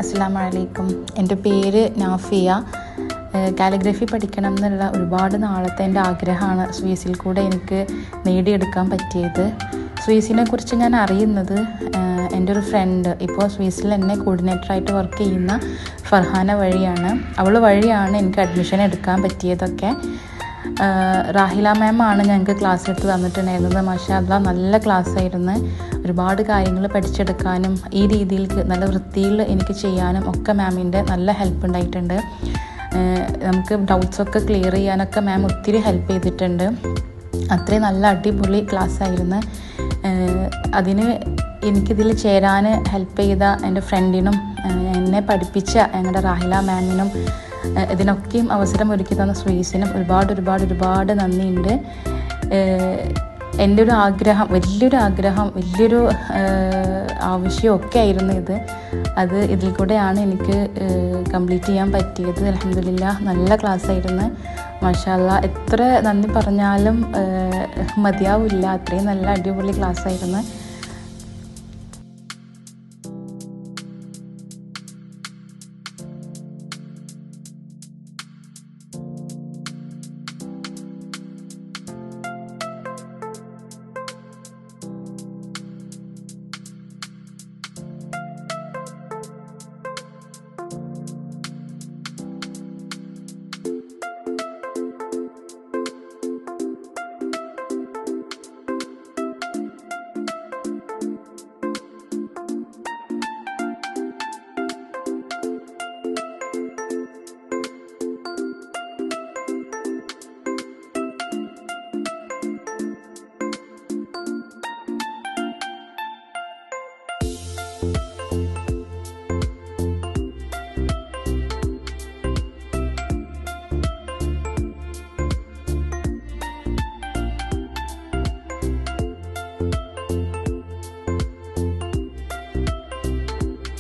അസ്സലാമു അലൈക്കും. എൻ്റെ പേര് നാഫിയ. കാലിഗ്രഫി പഠിക്കണം എന്നുള്ള ഒരുപാട് നാളത്തെ എൻ്റെ ആഗ്രഹമാണ് സ്വീസിൽ കൂടെ എനിക്ക് നേടിയെടുക്കാൻ പറ്റിയത്. സ്വീസിനെ കുറിച്ച് ഞാൻ അറിയുന്നത് എൻ്റെ ഒരു ഫ്രണ്ട് ഇപ്പോൾ സ്വീസിൽ എന്നെ കോർഡിനേറ്ററായിട്ട് വർക്ക് ചെയ്യുന്ന ഫർഹാന വഴിയാണ്. അവൾ വഴിയാണ് എനിക്ക് അഡ്മിഷൻ എടുക്കാൻ പറ്റിയതൊക്കെ. റാഹില മാമാണ് ഞങ്ങൾക്ക് ക്ലാസ് എടുത്ത് തന്നിട്ടുണ്ടായിരുന്നത്. മാഷാ അല്ലാഹ് നല്ല ക്ലാസ്സായിരുന്നു. ഒരുപാട് കാര്യങ്ങൾ പഠിച്ചെടുക്കാനും ഈ രീതിയിൽ നല്ല വൃത്തിയിൽ എനിക്ക് ചെയ്യാനും ഒക്കെ മാമിൻ്റെ നല്ല ഹെൽപ്പ് ഉണ്ടായിട്ടുണ്ട്. നമുക്ക് ഡൗട്ട്സൊക്കെ ക്ലിയർ ചെയ്യാനൊക്കെ മാം ഒത്തിരി ഹെൽപ്പ് ചെയ്തിട്ടുണ്ട്. അത്രയും നല്ല അടിപൊളി ക്ലാസ്സായിരുന്നു. അതിന് എനിക്കിതിൽ ചേരാൻ ഹെൽപ്പ് ചെയ്ത എൻ്റെ ഫ്രണ്ടിനും എന്നെ പഠിപ്പിച്ച ഞങ്ങളുടെ റാഹില മാമിനും ഇതിനൊക്കെയും അവസരം ഒരുക്കി തന്ന സ്വീസിനും ഒരുപാട് നന്ദിയുണ്ട്. എൻ്റെ ഒരു ആഗ്രഹം, വലിയൊരു ആവശ്യമൊക്കെ ആയിരുന്നു ഇത്. അത് ഇതിൽ കൂടെയാണ് എനിക്ക് കംപ്ലീറ്റ് ചെയ്യാൻ പറ്റിയത്. അൽഹംദുലില്ലാഹ് നല്ല ക്ലാസ്സായിരുന്നു. മാഷാ അല്ലാഹ് എത്ര നന്ദി പറഞ്ഞാലും മതിയാവില്ല. അത്രയും നല്ല അടിപൊളി ക്ലാസ്സായിരുന്നു.